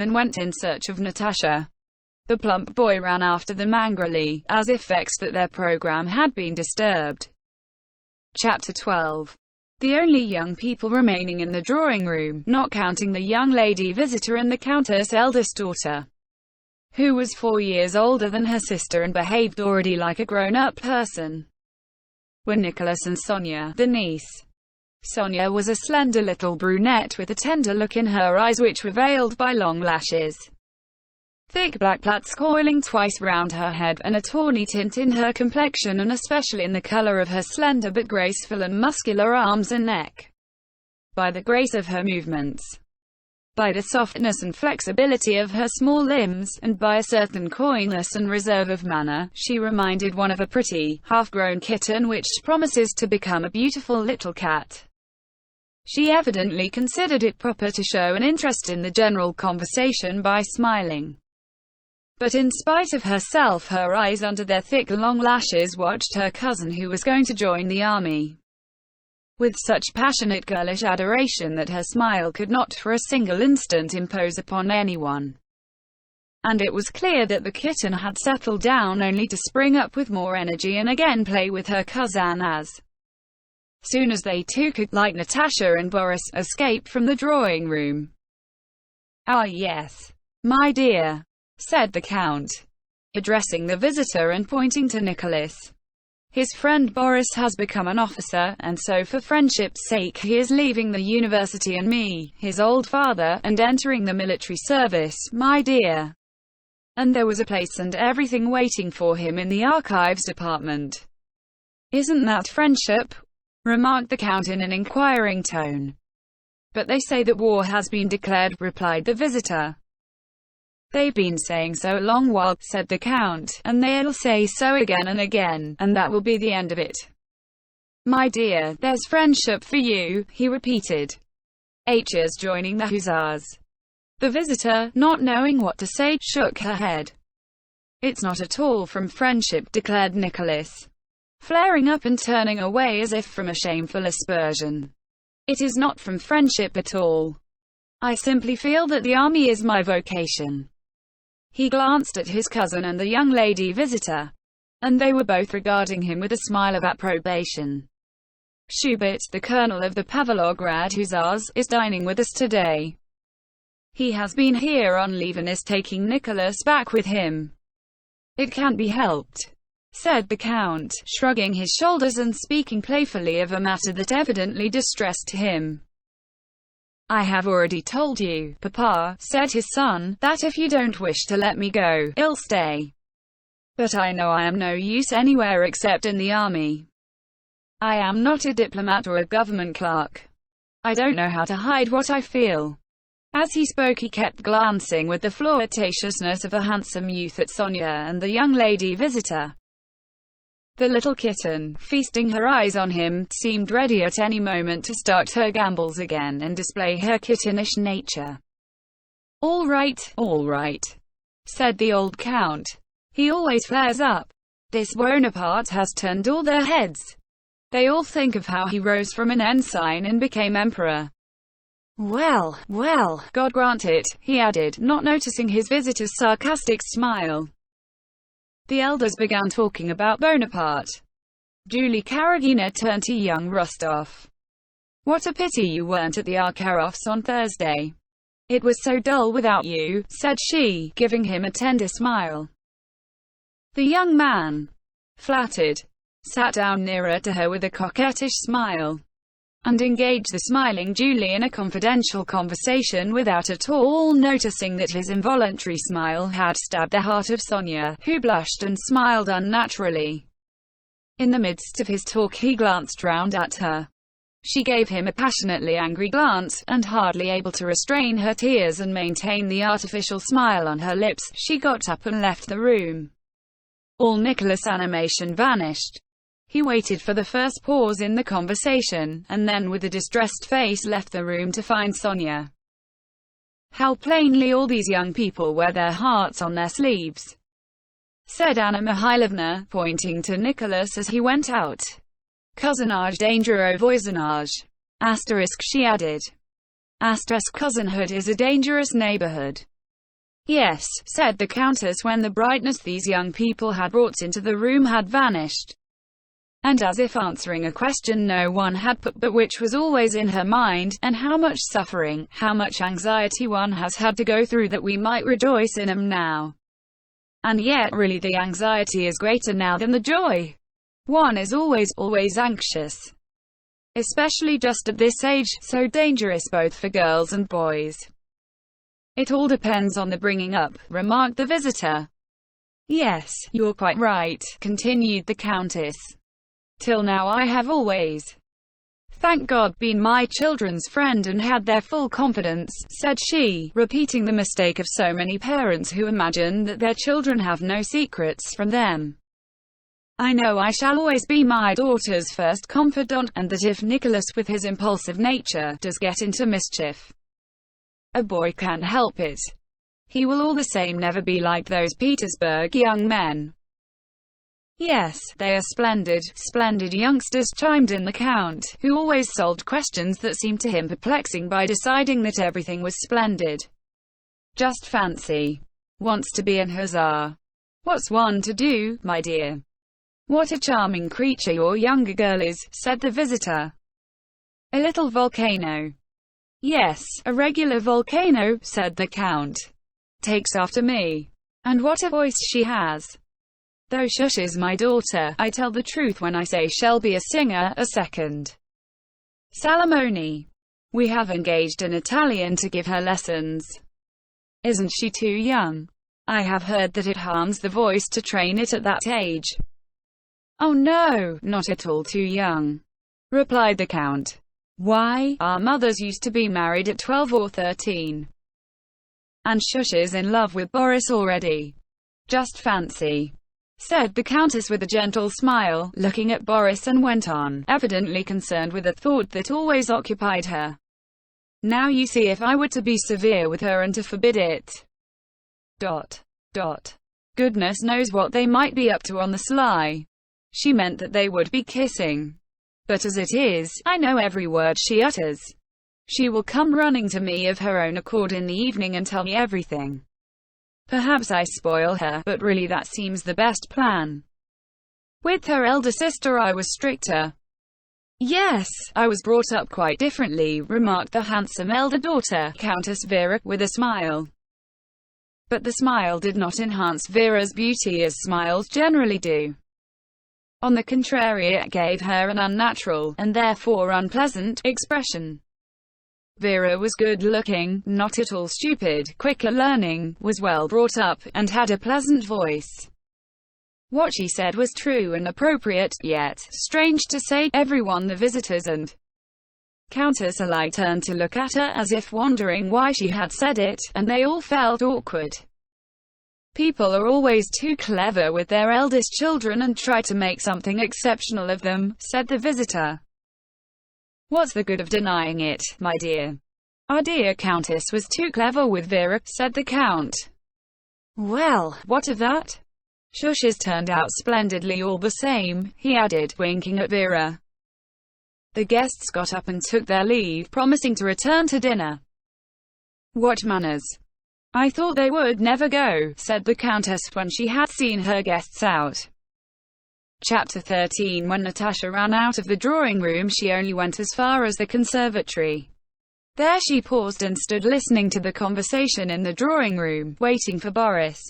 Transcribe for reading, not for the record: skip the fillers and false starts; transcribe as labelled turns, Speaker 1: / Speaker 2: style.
Speaker 1: and went in search of Natasha. The plump boy ran after them angrily, as if vexed that their program had been disturbed. Chapter 12. The only young people remaining in the drawing room, not counting the young lady visitor and the Countess' eldest daughter, who was 4 years older than her sister and behaved already like a grown-up person, were Nicholas and Sonia, the niece. Sonia was a slender little brunette with a tender look in her eyes which were veiled by long lashes, thick black plaits coiling twice round her head, and a tawny tint in her complexion, and especially in the color of her slender but graceful and muscular arms and neck. By the grace of her movements, by the softness and flexibility of her small limbs, and by a certain coyness and reserve of manner, she reminded one of a pretty, half-grown kitten which promises to become a beautiful little cat. She evidently considered it proper to show an interest in the general conversation by smiling. But in spite of herself, her eyes under their thick long lashes watched her cousin who was going to join the army, with such passionate girlish adoration that her smile could not for a single instant impose upon anyone. And it was clear that the kitten had settled down only to spring up with more energy and again play with her cousin as soon as they too could, like Natasha and Boris, escape from the drawing room. "Ah yes, my dear," said the Count, addressing the visitor and pointing to Nicholas. "His friend Boris has become an officer, and so for friendship's sake he is leaving the university and me, his old father, and entering the military service, my dear. And there was a place and everything waiting for him in the archives department." "Isn't that friendship?" remarked the Count in an inquiring tone. "But they say that war has been declared," replied the visitor. "They've been saying so a long while," said the Count, "and they'll say so again and again, and that will be the end of it." "My dear, there's friendship for you," he repeated. "H's joining the Hussars." The visitor, not knowing what to say, shook her head. "It's not at all from friendship," declared Nicholas, flaring up and turning away as if from a shameful aspersion. "It is not from friendship at all. I simply feel that the army is my vocation." He glanced at his cousin and the young lady visitor, and they were both regarding him with a smile of approbation. "Schubert, the colonel of the Pavlograd Hussars, is dining with us today. He has been here on leave and is taking Nicholas back with him." "It can't be helped," said the Count, shrugging his shoulders and speaking playfully of a matter that evidently distressed him. "I have already told you, Papa," said his son, "that if you don't wish to let me go, I'll stay. But I know I am no use anywhere except in the army. I am not a diplomat or a government clerk. I don't know how to hide what I feel." As he spoke he kept glancing with the flirtatiousness of a handsome youth at Sonia and the young lady visitor. The little kitten, feasting her eyes on him, seemed ready at any moment to start her gambols again and display her kittenish nature. All right," said the old Count. "He always flares up. This Bonaparte has turned all their heads. They all think of how he rose from an ensign and became emperor. Well, God grant it," he added, not noticing his visitor's sarcastic smile. The elders began talking about Bonaparte. Julie Karagina turned to young Rostov. "What a pity you weren't at the Arkarovs on Thursday. It was so dull without you," said she, giving him a tender smile. The young man, flattered, sat down nearer to her with a coquettish smile, and engaged the smiling Julie in a confidential conversation without at all noticing that his involuntary smile had stabbed the heart of Sonia, who blushed and smiled unnaturally. In the midst of his talk he glanced round at her. She gave him a passionately angry glance, and hardly able to restrain her tears and maintain the artificial smile on her lips, she got up and left the room. All Nicholas' animation vanished. He waited for the first pause in the conversation, and then with a distressed face left the room to find Sonia. "How plainly all these young people wear their hearts on their sleeves," said Anna Mikhailovna, pointing to Nicholas as he went out. "Cousinage dangereux voisinage. Asterisk," she added. Asterisk, cousinhood is a dangerous neighborhood. Yes, said the Countess when the brightness these young people had brought into the room had vanished. And as if answering a question no one had put but which was always in her mind, and how much suffering, how much anxiety one has had to go through that we might rejoice in 'em now. And yet really the anxiety is greater now than the joy. One is always anxious. Especially just at this age, so dangerous both for girls and boys. It all depends on the bringing up, remarked the visitor. Yes, you're quite right, continued the Countess. Till now I have always, thank God, been my children's friend and had their full confidence, said she, repeating the mistake of so many parents who imagine that their children have no secrets from them. I know I shall always be my daughter's first confidant, and that if Nicholas with his impulsive nature does get into mischief, a boy can't help it. He will all the same never be like those Petersburg young men. Yes, they are splendid, splendid youngsters, chimed in the Count, who always solved questions that seemed to him perplexing by deciding that everything was splendid. Just fancy. Wants to be an hussar. What's one to do, my dear? What a charming creature your younger girl is, said the visitor. A little volcano. Yes, a regular volcano, said the Count. Takes after me. And what a voice she has. Though shush is my daughter, I tell the truth when I say she'll be a singer, a second Salamone. We have engaged an Italian to give her lessons. Isn't she too young? I have heard that it harms the voice to train it at that age. Oh no, not at all too young, replied the Count. Why, our mothers used to be married at 12 or 13. And Shush is in love with Boris already. Just fancy, said the Countess with a gentle smile, looking at Boris, and went on, evidently concerned with a thought that always occupied her. Now you see, if I were to be severe with her and to forbid it. ... Goodness knows what they might be up to on the sly. She meant that they would be kissing. But as it is, I know every word she utters. She will come running to me of her own accord in the evening and tell me everything. Perhaps I spoil her, but really that seems the best plan. With her elder sister I was stricter. Yes, I was brought up quite differently, remarked the handsome elder daughter, Countess Vera, with a smile. But the smile did not enhance Vera's beauty as smiles generally do. On the contrary, it gave her an unnatural, and therefore unpleasant, expression. Vera was good-looking, not at all stupid, quick at learning, was well brought up, and had a pleasant voice. What she said was true and appropriate, yet, strange to say, everyone, the visitors and Countess alike, turned to look at her as if wondering why she had said it, and they all felt awkward. People are always too clever with their eldest children and try to make something exceptional of them, said the visitor. What's the good of denying it, my dear? Our dear Countess was too clever with Vera, said the Count. Well, what of that? Shush's turned out splendidly all the same, he added, winking at Vera. The guests got up and took their leave, promising to return to dinner. What manners! I thought they would never go, said the Countess when she had seen her guests out. Chapter 13. When Natasha ran out of the drawing room, she only went as far as the conservatory. There she paused and stood listening to the conversation in the drawing room, waiting for Boris.